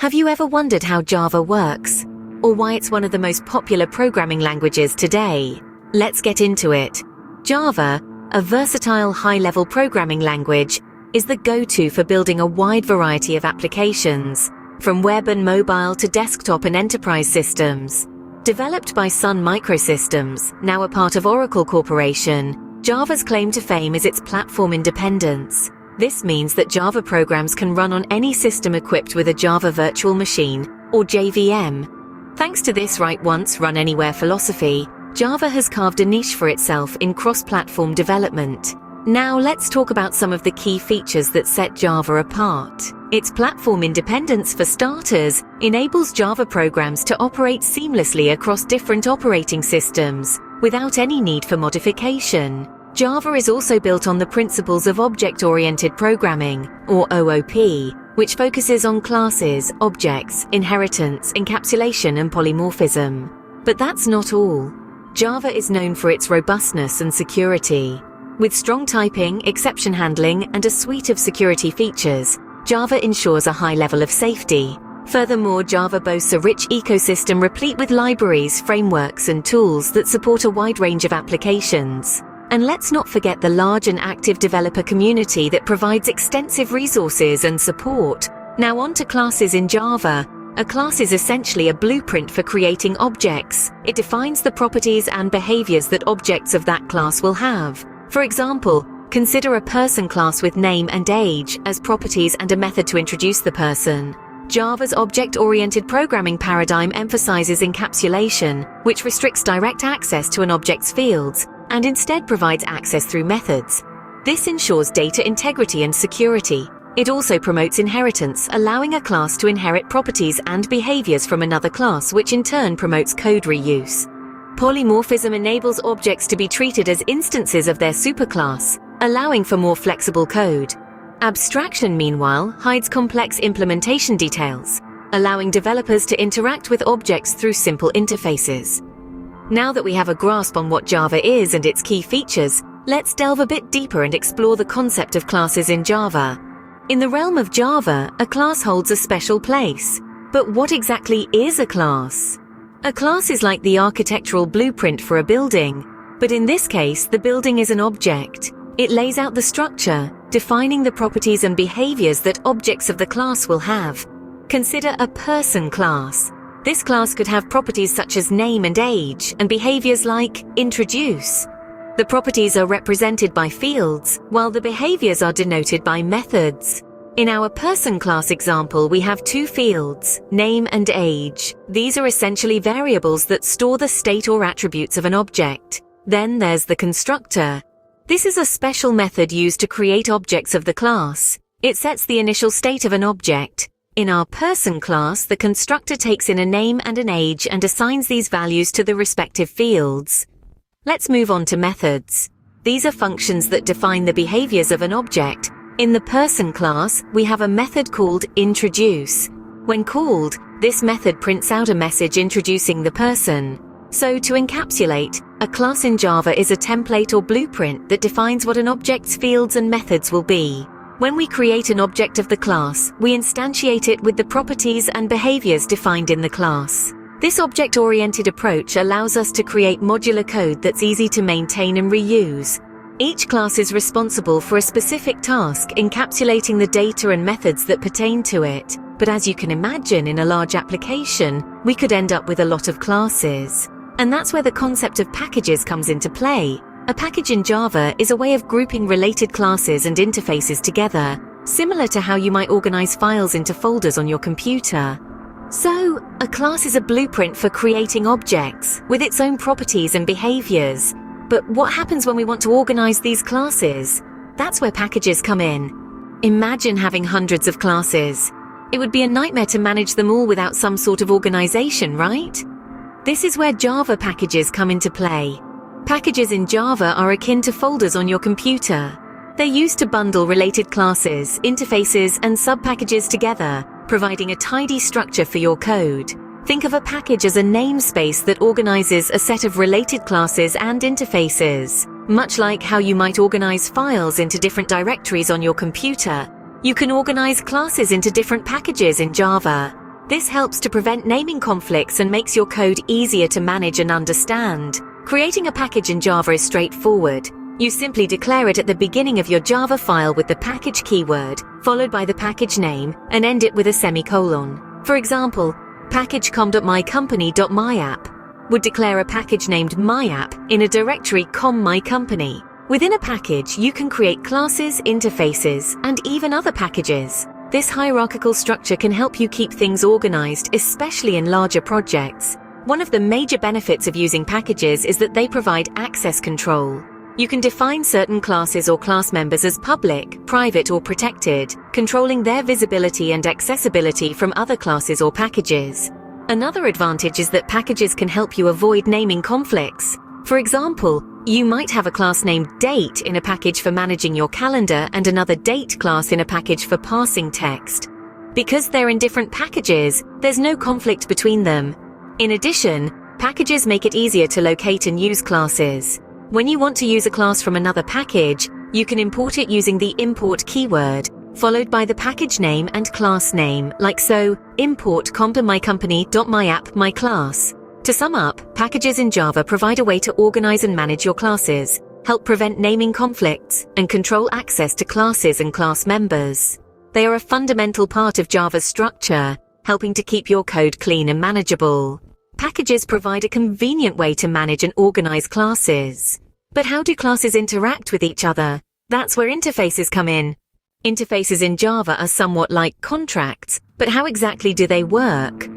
Have you ever wondered how Java works? Or why it's one of the most popular programming languages today? Let's get into it. Java, a versatile high-level programming language, is the go-to for building a wide variety of applications, from web and mobile to desktop and enterprise systems. Developed by Sun Microsystems, now a part of Oracle Corporation, Java's claim to fame is its platform independence. This means that Java programs can run on any system equipped with a Java Virtual Machine, or JVM. Thanks to this write once, run anywhere philosophy, Java has carved a niche for itself in cross-platform development. Now let's talk about some of the key features that set Java apart. Its platform independence, for starters, enables Java programs to operate seamlessly across different operating systems, without any need for modification. Java is also built on the principles of object-oriented programming, or OOP, which focuses on classes, objects, inheritance, encapsulation, and polymorphism. But that's not all. Java is known for its robustness and security. With strong typing, exception handling, and a suite of security features, Java ensures a high level of safety. Furthermore, Java boasts a rich ecosystem replete with libraries, frameworks, and tools that support a wide range of applications. And let's not forget the large and active developer community that provides extensive resources and support. Now on to classes in Java. A class is essentially a blueprint for creating objects. It defines the properties and behaviors that objects of that class will have. For example, consider a person class with name and age as properties and a method to introduce the person. Java's object-oriented programming paradigm emphasizes encapsulation, which restricts direct access to an object's fields, and instead provides access through methods. This ensures data integrity and security. It also promotes inheritance, allowing a class to inherit properties and behaviors from another class, which in turn promotes code reuse. Polymorphism enables objects to be treated as instances of their superclass, allowing for more flexible code. Abstraction, meanwhile, hides complex implementation details, allowing developers to interact with objects through simple interfaces. Now that we have a grasp on what Java is and its key features, let's delve a bit deeper and explore the concept of classes in Java. In the realm of Java, a class holds a special place. But what exactly is a class? A class is like the architectural blueprint for a building, but in this case, the building is an object. It lays out the structure, defining the properties and behaviors that objects of the class will have. Consider a person class. This class could have properties such as name and age, and behaviors like introduce. The properties are represented by fields, while the behaviors are denoted by methods. In our person class example, we have two fields, name and age. These are essentially variables that store the state or attributes of an object. Then there's the constructor. This is a special method used to create objects of the class. It sets the initial state of an object. In our person class, the constructor takes in a name and an age and assigns these values to the respective fields. Let's move on to methods. These are functions that define the behaviors of an object. In the person class, we have a method called introduce. When called, this method prints out a message introducing the person. So to encapsulate, a class in Java is a template or blueprint that defines what an object's fields and methods will be. When we create an object of the class, we instantiate it with the properties and behaviors defined in the class. This object-oriented approach allows us to create modular code that's easy to maintain and reuse. Each class is responsible for a specific task, encapsulating the data and methods that pertain to it. But as you can imagine, in a large application, we could end up with a lot of classes. And that's where the concept of packages comes into play. A package in Java is a way of grouping related classes and interfaces together, similar to how you might organize files into folders on your computer. So, a class is a blueprint for creating objects, with its own properties and behaviors. But what happens when we want to organize these classes? That's where packages come in. Imagine having hundreds of classes. It would be a nightmare to manage them all without some sort of organization, right? This is where Java packages come into play. Packages in Java are akin to folders on your computer. They're used to bundle related classes, interfaces, and sub-packages together, providing a tidy structure for your code. Think of a package as a namespace that organizes a set of related classes and interfaces. Much like how you might organize files into different directories on your computer, you can organize classes into different packages in Java. This helps to prevent naming conflicts and makes your code easier to manage and understand. Creating a package in Java is straightforward. You simply declare it at the beginning of your Java file with the package keyword, followed by the package name, and end it with a semicolon. For example, package.com.mycompany.myapp would declare a package named myapp in a directory .mycompany. Within a package, you can create classes, interfaces, and even other packages. This hierarchical structure can help you keep things organized, especially in larger projects. One of the major benefits of using packages is that they provide access control. You can define certain classes or class members as public, private, or protected, controlling their visibility and accessibility from other classes or packages. Another advantage is that packages can help you avoid naming conflicts. For example, you might have a class named Date in a package for managing your calendar and another Date class in a package for parsing text. Because they're in different packages, there's no conflict between them. In addition, packages make it easier to locate and use classes. When you want to use a class from another package, you can import it using the import keyword, followed by the package name and class name, like so, import com.mycompany.myapp.myclass. To sum up, packages in Java provide a way to organize and manage your classes, help prevent naming conflicts, and control access to classes and class members. They are a fundamental part of Java's structure, helping to keep your code clean and manageable. Packages provide a convenient way to manage and organize classes. But how do classes interact with each other? That's where interfaces come in. Interfaces in Java are somewhat like contracts, but how exactly do they work?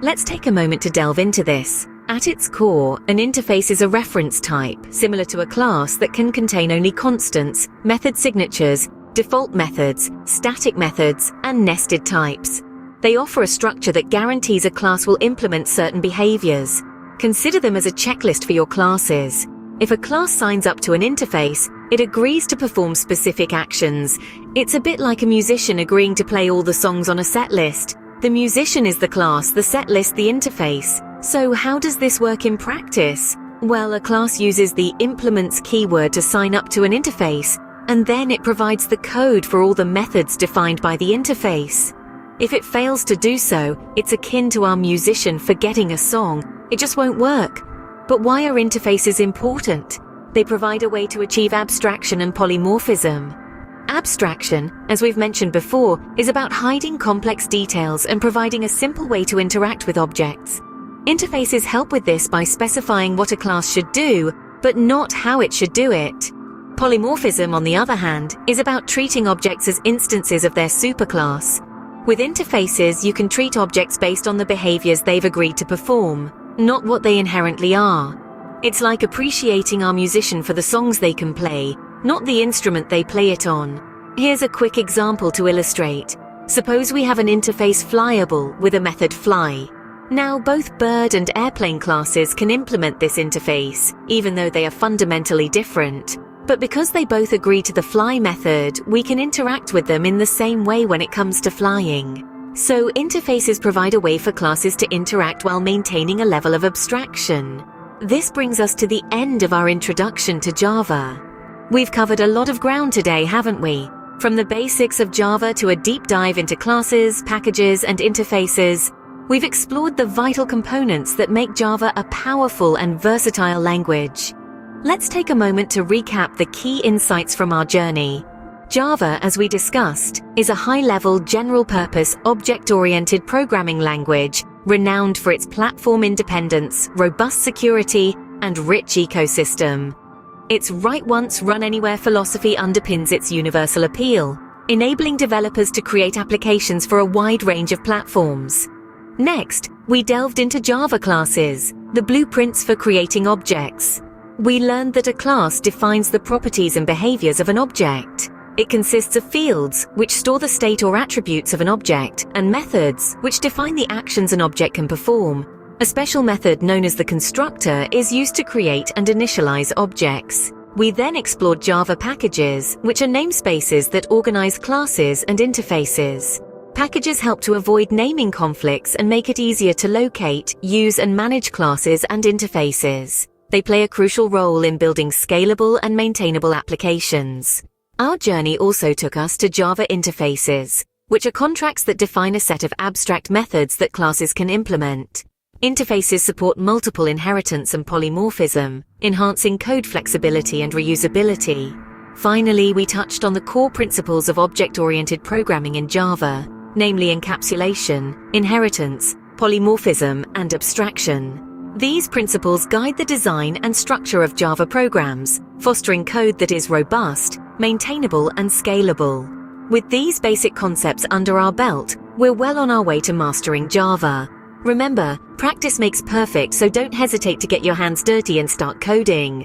Let's take a moment to delve into this. At its core, an interface is a reference type, similar to a class that can contain only constants, method signatures, default methods, static methods, and nested types. They offer a structure that guarantees a class will implement certain behaviors. Consider them as a checklist for your classes. If a class signs up to an interface, it agrees to perform specific actions. It's a bit like a musician agreeing to play all the songs on a set list. The musician is the class, the set list the interface. So how does this work in practice? Well, a class uses the implements keyword to sign up to an interface, and then it provides the code for all the methods defined by the interface. If it fails to do so, it's akin to our musician forgetting a song. It just won't work. But why are interfaces important? They provide a way to achieve abstraction and polymorphism. Abstraction, as we've mentioned before, is about hiding complex details and providing a simple way to interact with objects. Interfaces help with this by specifying what a class should do, but not how it should do it. Polymorphism, on the other hand, is about treating objects as instances of their superclass. With interfaces, you can treat objects based on the behaviors they've agreed to perform, not what they inherently are. It's like appreciating our musician for the songs they can play, not the instrument they play it on. Here's a quick example to illustrate. Suppose we have an interface flyable with a method fly. Now, both bird and airplane classes can implement this interface, even though they are fundamentally different. But because they both agree to the fly method, we can interact with them in the same way when it comes to flying. So interfaces provide a way for classes to interact while maintaining a level of abstraction. This brings us to the end of our introduction to Java. We've covered a lot of ground today, haven't we? From the basics of Java to a deep dive into classes, packages, and interfaces, we've explored the vital components that make Java a powerful and versatile language. Let's take a moment to recap the key insights from our journey. Java, as we discussed, is a high-level, general-purpose, object-oriented programming language renowned for its platform independence, robust security, and rich ecosystem. Its write-once, run-anywhere philosophy underpins its universal appeal, enabling developers to create applications for a wide range of platforms. Next, we delved into Java classes, the blueprints for creating objects. We learned that a class defines the properties and behaviors of an object. It consists of fields, which store the state or attributes of an object, and methods, which define the actions an object can perform. A special method known as the constructor is used to create and initialize objects. We then explored Java packages, which are namespaces that organize classes and interfaces. Packages help to avoid naming conflicts and make it easier to locate, use, and manage classes and interfaces. They play a crucial role in building scalable and maintainable applications. Our journey also took us to Java interfaces. which are contracts that define a set of abstract methods that classes can implement. Interfaces support multiple inheritance and polymorphism, enhancing code flexibility and reusability. Finally, we touched on the core principles of object-oriented programming in Java, namely encapsulation, inheritance, polymorphism, and abstraction. These principles guide the design and structure of Java programs, fostering code that is robust, maintainable, and scalable. With these basic concepts under our belt, we're well on our way to mastering Java. Remember, practice makes perfect, so don't hesitate to get your hands dirty and start coding.